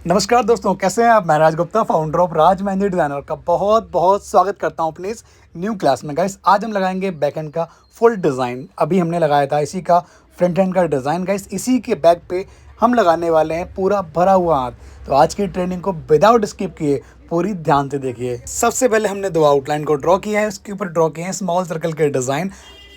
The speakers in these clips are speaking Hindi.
नमस्कार दोस्तों, कैसे हैं आप। मैं Raj Gupta, founder of Raj Mehndi designer का बहुत बहुत स्वागत करता हूं अपनी इस न्यू क्लास में। गाइस आज हम लगाएंगे बैक एंड का फुल डिज़ाइन। अभी हमने लगाया था इसी का फ्रंट एंड का डिज़ाइन। गाइस इसी के बैक पे हम लगाने वाले हैं पूरा भरा हुआ हाथ। तो आज की ट्रेनिंग को विदाउट स्किप किए पूरी ध्यान से देखिए। सबसे पहले हमने दो आउटलाइन को ड्रॉ किया है, उसके ऊपर ड्रॉ किए हैं स्मॉल सर्कल के डिज़ाइन,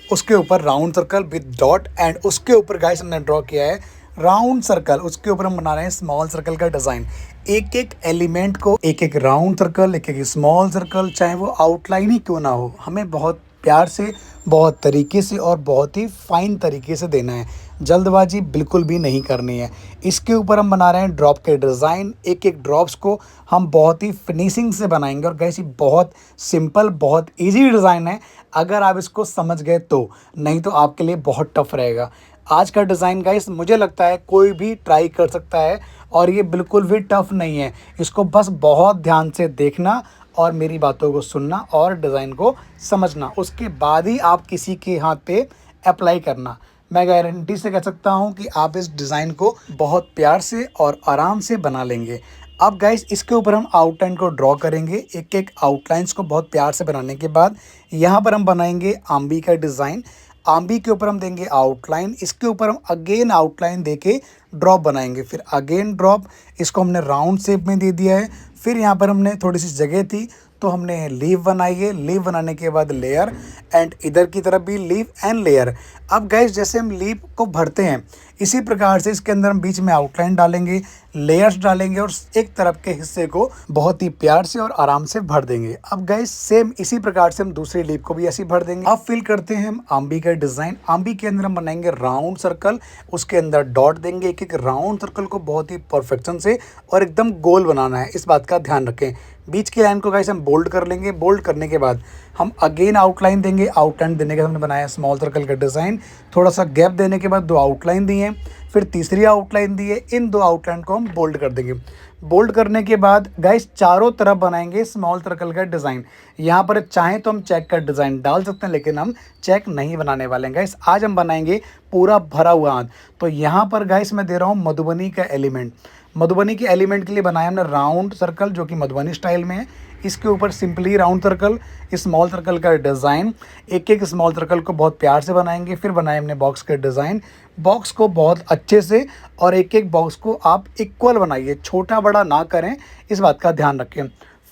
उसके ऊपर round circle with dot, and उसके ऊपर गाइस हमने ड्रॉ किया है राउंड सर्कल। उसके ऊपर हम बना रहे हैं स्मॉल सर्कल का डिज़ाइन। एक एक एलिमेंट को, एक एक राउंड सर्कल, एक एक स्मॉल सर्कल, चाहे वो आउटलाइन ही क्यों ना हो, हमें बहुत प्यार से, बहुत तरीके से और बहुत ही फाइन तरीके से देना है। जल्दबाजी बिल्कुल भी नहीं करनी है। इसके ऊपर हम बना रहे हैं ड्रॉप के डिज़ाइन। एक एक ड्रॉप्स को हम बहुत ही फिनिशिंग से बनाएंगे। और गाइस ये बहुत सिंपल, बहुत इजी डिज़ाइन है अगर आप इसको समझ गए तो, नहीं तो आपके लिए बहुत टफ रहेगा। आज का डिज़ाइन गाइस मुझे लगता है कोई भी ट्राई कर सकता है और ये बिल्कुल भी टफ नहीं है। इसको बस बहुत ध्यान से देखना और मेरी बातों को सुनना और डिज़ाइन को समझना, उसके बाद ही आप किसी के हाथ पे अप्लाई करना। मैं गारंटी से कह सकता हूँ कि आप इस डिज़ाइन को बहुत प्यार से और आराम से बना लेंगे। अब गाइस इसके ऊपर हम आउटलाइन को ड्रॉ करेंगे। एक एक आउटलाइंस को बहुत प्यार से बनाने के बाद यहाँ पर हम बनाएंगे आम्बी का डिज़ाइन। आम्बी के ऊपर हम देंगे आउटलाइन, इसके ऊपर हम अगेन आउटलाइन देके ड्रॉप बनाएंगे, फिर अगेन ड्रॉप। इसको हमने राउंड शेप में दे दिया है। फिर यहाँ पर हमने थोड़ी सी जगह थी तो हमने लीव बनाई है। लीव बनाने के बाद लेयर, एंड इधर की तरफ भी लीव एंड लेयर। अब गाइस जैसे हम लीव को भरते हैं इसी प्रकार से इसके अंदर हम बीच में आउटलाइन डालेंगे, लेयर्स डालेंगे और एक तरफ के हिस्से को बहुत ही प्यार से और आराम से भर देंगे। अब गाइस सेम इसी प्रकार से हम दूसरी लीव को भी ऐसे भर देंगे। अब फिल करते हैं हम आम्बी का डिज़ाइन। आम्बी के अंदर हम बनाएंगे राउंड सर्कल, उसके अंदर डॉट देंगे। एक एक राउंड सर्कल को बहुत ही परफेक्शन से और एकदम गोल बनाना है, इस बात का ध्यान रखें। बीच की लाइन को गाइस हम बोल्ड कर लेंगे। बोल्ड करने के बाद हम अगेन आउटलाइन देंगे। आउटलाइन देने के बाद हमने बनाया स्मॉल सर्कल का डिज़ाइन। थोड़ा सा गैप देने के बाद दो आउटलाइन दिए, फिर तीसरी आउटलाइन दी है। इन दो आउटलाइन को हम बोल्ड कर देंगे। बोल्ड करने के बाद गाइस चारों तरफ बनाएंगे स्मॉल सर्कल का डिज़ाइन। यहाँ पर चाहें तो हम चेक का डिज़ाइन डाल सकते हैं, लेकिन हम चेक नहीं बनाने वाले हैं गाइस। आज हम बनाएंगे पूरा भरा हुआ हाथ। तो यहाँ पर गाइस मैं दे रहा हूँ मधुबनी का एलिमेंट। मधुबनी के एलिमेंट के लिए बनाया हमने राउंड सर्कल जो कि मधुबनी स्टाइल में है। इसके ऊपर simply round circle, small circle का डिज़ाइन। एक एक स्मॉल सर्कल को बहुत प्यार से बनाएंगे। फिर बनाए हमने बॉक्स का डिज़ाइन। बॉक्स को बहुत अच्छे से और एक एक बॉक्स को आप इक्वल बनाइए, छोटा बड़ा ना करें, इस बात का ध्यान रखें।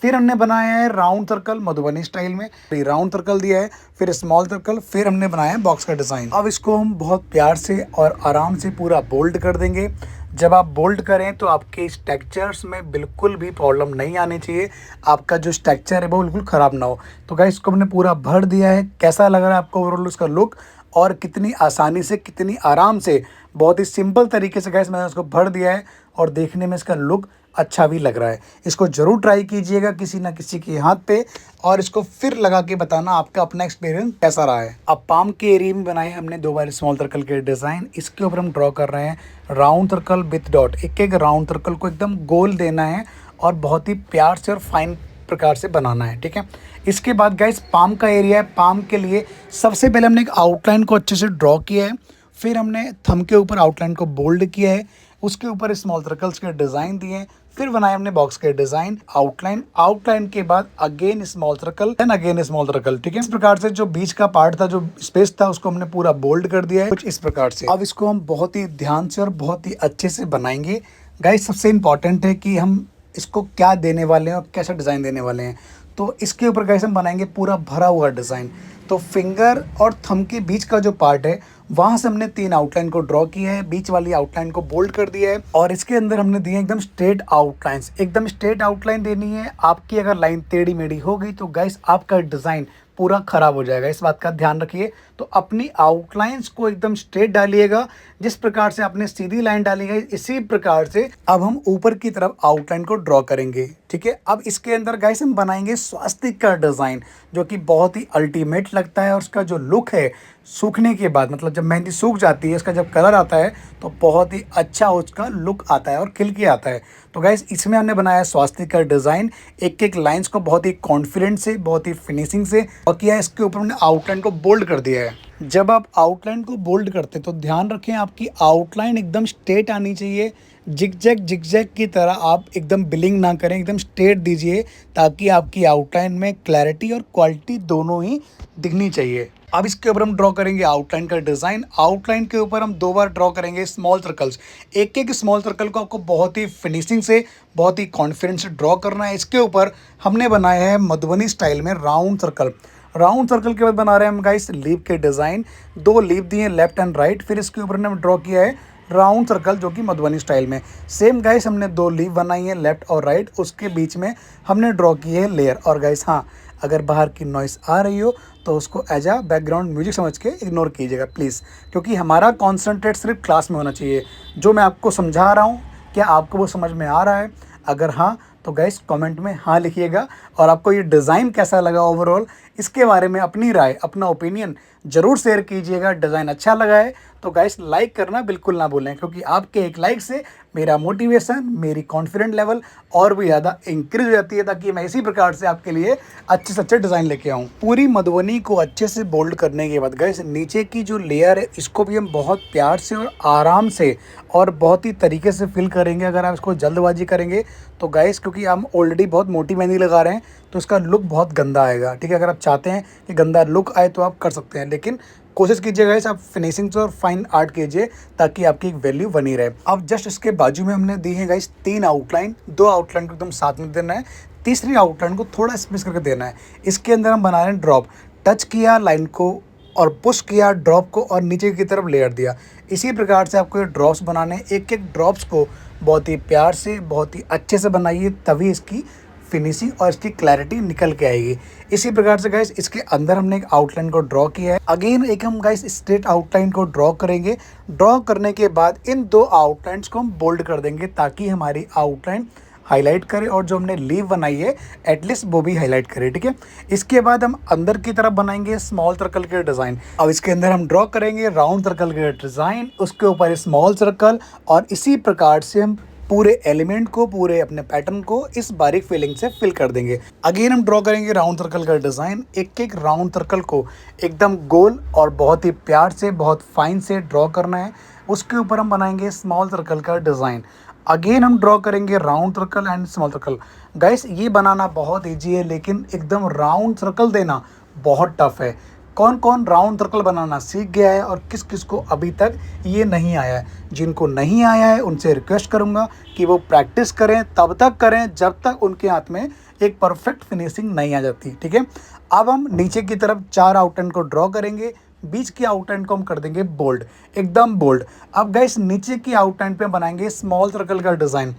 फिर हमने बनाया है राउंड सर्कल मधुबनी स्टाइल में। राउंड सर्कल दिया है, फिर स्मॉल सर्कल, फिर हमने बनाया है बॉक्स का डिज़ाइन। अब इसको हम बहुत प्यार से और आराम से पूरा बोल्ड कर देंगे। जब आप बोल्ड करें तो आपके स्ट्रक्चर्स में बिल्कुल भी प्रॉब्लम नहीं आनी चाहिए, आपका जो स्ट्रक्चर है वो बिल्कुल ख़राब ना हो। तो गाइस इसको हमने पूरा भर दिया है। कैसा लग रहा है आपको ओवरऑल उसका लुक, और कितनी आसानी से, कितनी आराम से, बहुत ही सिंपल तरीके से गाइस मैंने उसको भर दिया है और देखने में इसका लुक अच्छा भी लग रहा है। इसको ज़रूर ट्राई कीजिएगा किसी ना किसी के हाथ पे, और इसको फिर लगा के बताना आपका अपना एक्सपीरियंस कैसा रहा है। अब पाम के एरिया में बनाए हमने दो बार स्मॉल सर्कल के डिज़ाइन। इसके ऊपर हम ड्रॉ कर रहे हैं राउंड सर्कल विथ डॉट। एक एक राउंड सर्कल को एकदम गोल देना है और बहुत ही प्यार से और फाइन प्रकार से बनाना है, ठीक है। इसके बाद गाइस पाम का एरिया है। पाम के लिए सबसे पहले हमने एक आउटलाइन को अच्छे से ड्रॉ किया है। फिर हमने थंब के ऊपर आउटलाइन को बोल्ड किया है, उसके ऊपर स्मॉल सर्कल्स के डिज़ाइन दिए हैं। फिर बनाए हमने बॉक्स के डिज़ाइन। आउटलाइन, आउटलाइन के बाद again small circle and again small circle, ठीक है। इस प्रकार से जो बीच का पार्ट था, जो स्पेस था, उसको हमने पूरा बोल्ड कर दिया है कुछ इस प्रकार से। अब इसको हम बहुत ही ध्यान से और बहुत ही अच्छे से बनाएंगे। गाइस सबसे इम्पॉर्टेंट है कि हम इसको क्या देने वाले हैं और कैसा डिज़ाइन देने वाले हैं। तो इसके ऊपर गाइस हम बनाएंगे पूरा भरा हुआ डिज़ाइन। तो फिंगर और थंब के बीच का जो पार्ट है वहाँ से हमने तीन आउटलाइन को ड्रॉ किया है, बीच वाली आउटलाइन को बोल्ड कर दिया है, और इसके अंदर हमने दिए एकदम स्ट्रेट आउटलाइंस। एकदम स्ट्रेट आउटलाइन देनी है। आपकी अगर लाइन टेढ़ी मेढ़ी हो गई तो गाइस आपका डिज़ाइन पूरा ख़राब हो जाएगा, इस बात का ध्यान रखिए। तो अपनी आउटलाइंस को एकदम स्ट्रेट डालिएगा। जिस प्रकार से आपने सीधी लाइन डाली है इसी प्रकार से अब हम ऊपर की तरफ आउटलाइन को ड्रॉ करेंगे, ठीक है। अब इसके अंदर गाइस हम बनाएंगे स्वास्तिक का डिज़ाइन, जो कि बहुत ही अल्टीमेट लगता है और उसका जो लुक है सूखने के बाद, मतलब जब मेहंदी सूख जाती है, इसका जब कलर आता है तो बहुत ही अच्छा उसका लुक आता है और खिल के आता है। तो गाइस इसमें हमने बनाया है स्वास्तिक का डिज़ाइन, एक एक लाइंस को बहुत ही कॉन्फिडेंट से, बहुत ही फिनिशिंग से और किया है। इसके ऊपर हमने आउटलाइन को बोल्ड कर दिया है। जब आप आउटलाइन को बोल्ड करते हैं तो ध्यान रखें आपकी आउटलाइन एकदम स्ट्रेट आनी चाहिए। जिगजैग की तरह आप एकदम बिलिंग ना करें, एकदम स्ट्रेट दीजिए ताकि आपकी आउटलाइन में क्लैरिटी और क्वालिटी दोनों ही दिखनी चाहिए। अब इसके ऊपर हम ड्रॉ करेंगे आउटलाइन का डिज़ाइन। आउटलाइन के ऊपर हम 2 बार ड्रॉ करेंगे स्मॉल सर्कल्स। एक एक स्मॉल सर्कल को आपको बहुत ही फिनिशिंग से, बहुत ही कॉन्फिडेंस से ड्रॉ करना है। इसके ऊपर हमने बनाया है मधुबनी स्टाइल में राउंड सर्कल। राउंड सर्कल के बाद बना रहे हैं हम गाइस लीफ के डिज़ाइन। 2 लीफ दिए लेफ्ट एंड राइट, फिर इसके ऊपर हमने ड्रॉ किया है राउंड सर्कल जो कि मधुबनी स्टाइल में। सेम गाइस हमने 2 लीफ बनाई है लेफ्ट और राइट, उसके बीच में हमने ड्रॉ की है लेयर। और गाइस हाँ, अगर बाहर की नॉइस आ रही हो तो उसको एज आ बैकग्राउंड म्यूजिक समझ के इग्नोर कीजिएगा प्लीज़, क्योंकि हमारा कॉन्सेंट्रेट सिर्फ क्लास में होना चाहिए। जो मैं आपको समझा रहा हूँ क्या आपको वो समझ में आ रहा है? अगर हाँ तो गाइस कमेंट में हाँ लिखिएगा। और आपको ये डिज़ाइन कैसा लगा ओवरऑल, इसके बारे में अपनी राय, अपना ओपिनियन ज़रूर शेयर कीजिएगा। डिज़ाइन अच्छा लगा है तो गाइस लाइक करना बिल्कुल ना भूलें, क्योंकि आपके एक लाइक से मेरा मोटिवेशन, मेरी कॉन्फिडेंट लेवल और भी ज़्यादा इंक्रीज हो जाती है, ताकि मैं इसी प्रकार से आपके लिए अच्छे से अच्छे डिज़ाइन लेके आऊँ। पूरी मधुबनी को अच्छे से बोल्ड करने के बाद गाइस नीचे की जो लेयर है इसको भी हम बहुत प्यार से और आराम से और बहुत ही तरीके से फिल करेंगे। अगर आप इसको जल्दबाजी करेंगे तो गाइस, क्योंकि हम ऑलरेडी बहुत मोटी मेहंदी लगा रहे हैं तो इसका लुक बहुत गंदा आएगा। ठीक है, अगर आप चाहते हैं कि गंदा लुक आए तो आप कर सकते हैं, लेकिन कोशिश कीजिए गाइस आप फिनिशिंग से और फाइन आर्ट कीजिए ताकि आपकी एक वैल्यू बनी रहे। अब जस्ट इसके बाजू में हमने दी है गाइस 3 आउटलाइन। 2 आउटलाइन को एकदम साथ में देना है, तीसरी आउटलाइन को थोड़ा स्पेस करके देना है। इसके अंदर हम बना रहे हैं ड्रॉप। टच किया लाइन को और पुश किया ड्रॉप को और नीचे की तरफ लेयर दिया। इसी प्रकार से आपको ये ड्रॉप्स बनाने हैं। एक एक ड्रॉप्स को बहुत ही प्यार से, बहुत ही अच्छे से बनाइए, तभी इसकी फिनिशिंग और इसकी क्लैरिटी निकल के आएगी। इसी प्रकार से गाइस इसके अंदर हमने एक आउटलाइन को ड्रॉ किया है। अगेन एक हम गाइस स्ट्रेट आउटलाइन को ड्रॉ करेंगे। ड्रॉ करने के बाद इन 2 आउटलाइंस को हम बोल्ड कर देंगे ताकि हमारी आउटलाइन हाईलाइट करे और जो हमने लीव बनाई है एटलीस्ट वो भी हाईलाइट करे। ठीक है, इसके बाद हम अंदर की तरफ बनाएंगे स्मॉल सर्कल के डिज़ाइन। अब इसके अंदर हम ड्रॉ करेंगे राउंड सर्कल के डिज़ाइन, उसके ऊपर स्मॉल सर्कल, और इसी प्रकार से हम पूरे एलिमेंट को, पूरे अपने पैटर्न को इस बारीक फिलिंग से फिल कर देंगे। अगेन हम ड्रॉ करेंगे राउंड सर्कल का डिज़ाइन। एक एक राउंड सर्कल को एकदम गोल और बहुत ही प्यार से, बहुत फाइन से ड्रॉ करना है। उसके ऊपर हम बनाएंगे स्मॉल सर्कल का डिज़ाइन। अगेन हम ड्रॉ करेंगे round circle and small circle. Guys ये बनाना बहुत ईजी है, लेकिन एकदम राउंड सर्कल देना बहुत टफ है। कौन कौन राउंड सर्कल बनाना सीख गया है और किस किस को अभी तक ये नहीं आया है? जिनको नहीं आया है उनसे रिक्वेस्ट करूँगा कि वो प्रैक्टिस करें, तब तक करें जब तक उनके हाथ में एक परफेक्ट फिनिशिंग नहीं आ जाती। ठीक है, अब हम नीचे की तरफ 4 आउटलाइन को ड्रॉ करेंगे। बीच की आउटलाइन को हम कर देंगे बोल्ड, एकदम बोल्ड। अब गाइस नीचे की आउटलाइन पे बनाएंगे स्मॉल सर्कल का डिज़ाइन।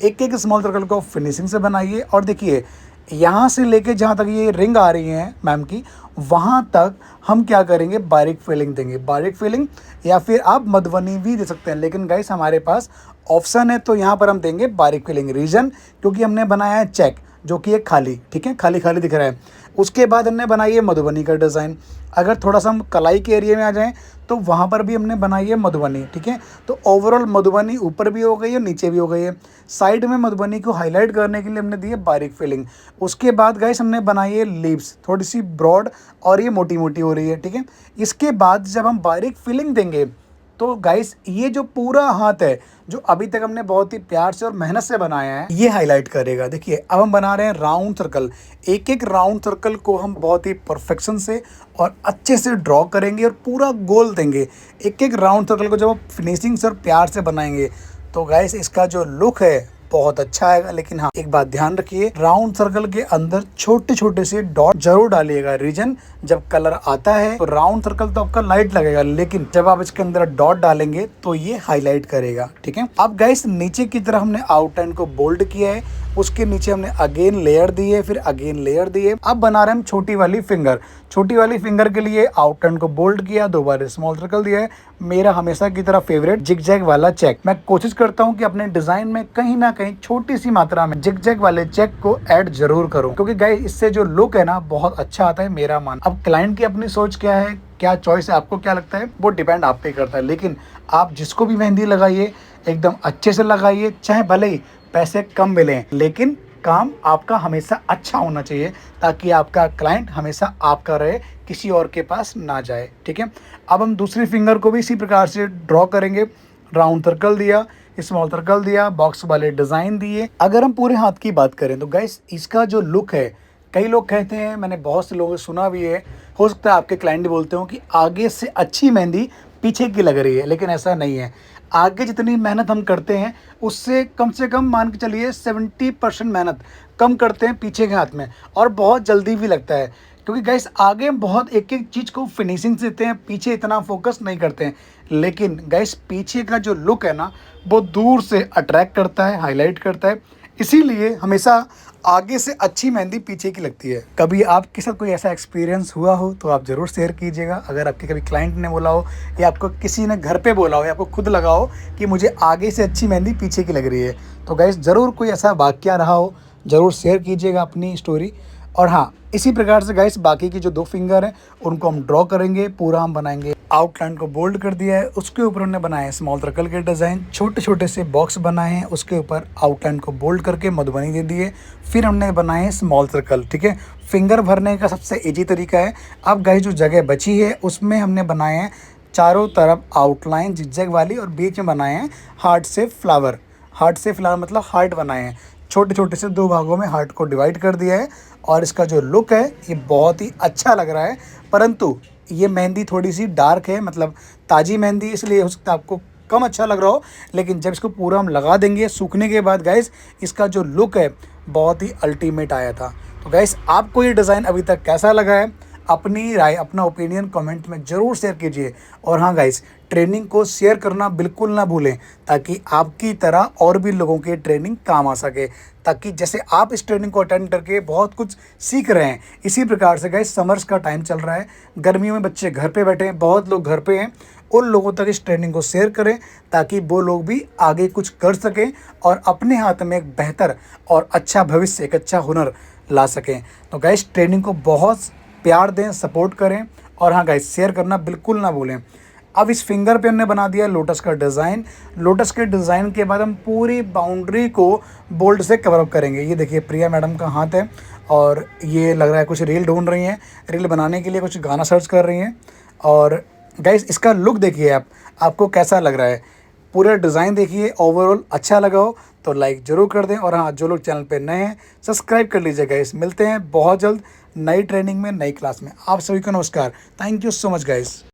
एक एक स्मॉल सर्कल को फिनिशिंग से बनाइए और देखिए यहाँ से लेके जहाँ तक ये रिंग आ रही है मैम की, वहाँ तक हम क्या करेंगे, बारीक फिलिंग देंगे। बारीक फिलिंग या फिर आप मधुबनी भी दे सकते हैं, लेकिन गाइस हमारे पास ऑप्शन है तो यहाँ पर हम देंगे बारीक फिलिंग। रीज़न क्योंकि हमने बनाया है चेक जो कि एक खाली, ठीक है, खाली खाली दिख रहा है। उसके बाद हमने बनाई है मधुबनी का डिज़ाइन। अगर थोड़ा सा हम कलाई के एरिया में आ जाएं तो वहाँ पर भी हमने बनाई है मधुबनी। ठीक है, तो ओवरऑल मधुबनी ऊपर भी हो गई है, नीचे भी हो गई है। साइड में मधुबनी को हाईलाइट करने के लिए हमने दी है बारीक फिलिंग। उसके बाद गाइस हमने बनाई है लीव्स, थोड़ी सी ब्रॉड और ये मोटी मोटी हो रही है। ठीक है, इसके बाद जब हम बारीक फिलिंग देंगे तो गाइस ये जो पूरा हाथ है जो अभी तक हमने बहुत ही प्यार से और मेहनत से बनाया है, ये हाईलाइट करेगा। देखिए अब हम बना रहे हैं राउंड सर्कल। एक एक राउंड सर्कल को हम बहुत ही परफेक्शन से और अच्छे से ड्रॉ करेंगे और पूरा गोल देंगे। एक एक राउंड सर्कल को जब आप फिनिशिंग से और प्यार से बनाएंगे तो गाइस इसका जो लुक है बहुत अच्छा आएगा। लेकिन हाँ, एक बात ध्यान रखिए, राउंड सर्कल के अंदर छोटे छोटे से डॉट जरूर डालिएगा। रीजन जब कलर आता है तो राउंड सर्कल तो आपका लाइट लगेगा, लेकिन जब आप इसके अंदर डॉट डालेंगे तो ये हाईलाइट करेगा। ठीक है, अब गाइस नीचे की तरफ हमने आउटलाइन को बोल्ड किया है उसके नीचे हमने अगेन लेयर दिए, फिर अगेन लेयर दिए। अब बना रहे हम छोटी वाली फिंगर। छोटी वाली फिंगर के लिए आउटलाइन को बोल्ड किया, 2 बार स्मॉल सर्कल दिया है। मेरा हमेशा की तरह फेवरेट जिगजैग वाला चेक। मैं कोशिश करता हूँ कि अपने डिजाइन में कहीं ना कहीं छोटी सी मात्रा में जिगजैग वाले चेक को ऐड जरूर करूँ, क्योंकि गाइस इससे जो लुक है ना बहुत अच्छा आता है मेरा मान। अब क्लाइंट की अपनी सोच क्या है, क्या चॉइस है, आपको क्या लगता है, वो डिपेंड आप पे करता है। लेकिन आप जिसको भी मेहंदी लगाइए एकदम अच्छे से लगाइए, चाहे भले ही पैसे कम मिलें, लेकिन काम आपका हमेशा अच्छा होना चाहिए, ताकि आपका क्लाइंट हमेशा आपका रहे, किसी और के पास ना जाए। ठीक है, अब हम दूसरी फिंगर को भी इसी प्रकार से ड्रॉ करेंगे। राउंड सर्कल दिया, स्मॉल सर्कल दिया, बॉक्स वाले डिज़ाइन दिए। अगर हम पूरे हाथ की बात करें तो गाइस इसका जो लुक है, कई लोग कहते हैं, मैंने बहुत से लोगों से सुना भी है, हो सकता है आपके क्लाइंट भी बोलते हो कि आगे से अच्छी मेहंदी पीछे की लग रही है, लेकिन ऐसा नहीं है। आगे जितनी मेहनत हम करते हैं उससे कम मान के चलिए 70% मेहनत कम करते हैं पीछे के हाथ में, और बहुत जल्दी भी लगता है, क्योंकि गाइस आगे हम बहुत एक एक चीज़ को फिनिशिंग से देते हैं, पीछे इतना फोकस नहीं करते हैं। लेकिन गाइस पीछे का जो लुक है ना वो दूर से अट्रैक्ट करता है, हाईलाइट करता है, इसीलिए हमेशा आगे से अच्छी मेहंदी पीछे की लगती है। कभी आपके साथ कोई ऐसा एक्सपीरियंस हुआ हो तो आप ज़रूर शेयर कीजिएगा। अगर आपके कभी क्लाइंट ने बोला हो या आपको किसी ने घर पे बोला हो या आपको खुद लगा हो कि मुझे आगे से अच्छी मेहंदी पीछे की लग रही है, तो गाइस ज़रूर कोई ऐसा वाकया रहा हो, ज़रूर शेयर कीजिएगा अपनी स्टोरी। और हाँ, इसी प्रकार से गाइस बाकी की जो 2 फिंगर हैं उनको हम ड्रॉ करेंगे। पूरा हम बनाएंगे, आउटलाइन को बोल्ड कर दिया है, उसके ऊपर हमने बनाए स्मॉल सर्कल के डिज़ाइन, छोटे छोटे से बॉक्स बनाए हैं, उसके ऊपर आउटलाइन को बोल्ड करके मधुबनी दे दिए। फिर हमने बनाए स्मॉल सर्कल। ठीक है, फिंगर भरने का सबसे ईजी तरीका है। अब गाइस जो जगह बची है उसमें हमने बनाए हैं चारों तरफ आउटलाइन जिगजैग वाली, और बीच में बनाए हैं heart shape flower. Heart shape flower मतलब हार्ट बनाए हैं, छोटे छोटे से 2 भागों में हार्ट को डिवाइड कर दिया है। और इसका जो लुक है ये बहुत ही अच्छा लग रहा है, परंतु ये मेहंदी थोड़ी सी डार्क है, मतलब ताज़ी मेहंदी, इसलिए हो सकता है आपको कम अच्छा लग रहा हो। लेकिन जब इसको पूरा हम लगा देंगे सूखने के बाद गाइस, इसका जो लुक है बहुत ही अल्टीमेट आया था। तो गाइस आपको ये डिज़ाइन अभी तक कैसा लगा है, अपनी राय, अपना ओपिनियन कमेंट में ज़रूर शेयर कीजिए। और हाँ गाइस, ट्रेनिंग को शेयर करना बिल्कुल ना भूलें, ताकि आपकी तरह और भी लोगों के ट्रेनिंग काम आ सके, ताकि जैसे आप इस ट्रेनिंग को अटेंड करके बहुत कुछ सीख रहे हैं, इसी प्रकार से गाइस समर्स का टाइम चल रहा है, गर्मियों में बच्चे घर पे बैठे हैं, बहुत लोग घर पे हैं, उन लोगों तक इस ट्रेनिंग को शेयर करें, ताकि वो लोग भी आगे कुछ कर सकें और अपने हाथ में एक बेहतर और अच्छा भविष्य, एक अच्छा हुनर ला सकें। तो गाइस ट्रेनिंग को बहुत प्यार दें, सपोर्ट करें, और हाँ गाइस शेयर करना बिल्कुल ना भूलें। अब इस फिंगर पे हमने बना दिया लोटस का डिज़ाइन। लोटस के डिज़ाइन के बाद हम पूरी बाउंड्री को बोल्ड से कवर अप करेंगे। ये देखिए प्रिया मैडम का हाथ है, और ये लग रहा है कुछ रील ढूंढ रही हैं, रील बनाने के लिए कुछ गाना सर्च कर रही हैं। और गाइस इसका लुक देखिए आप, आपको कैसा लग रहा है, पूरा डिज़ाइन देखिए, ओवरऑल अच्छा लगा हो तो लाइक ज़रूर कर दें। और हाँ, जो लोग चैनल पे नए हैं सब्सक्राइब कर लीजिए गाइस। मिलते हैं बहुत जल्द नई ट्रेनिंग में, नई क्लास में। आप सभी को नमस्कार। Thank you so much guys.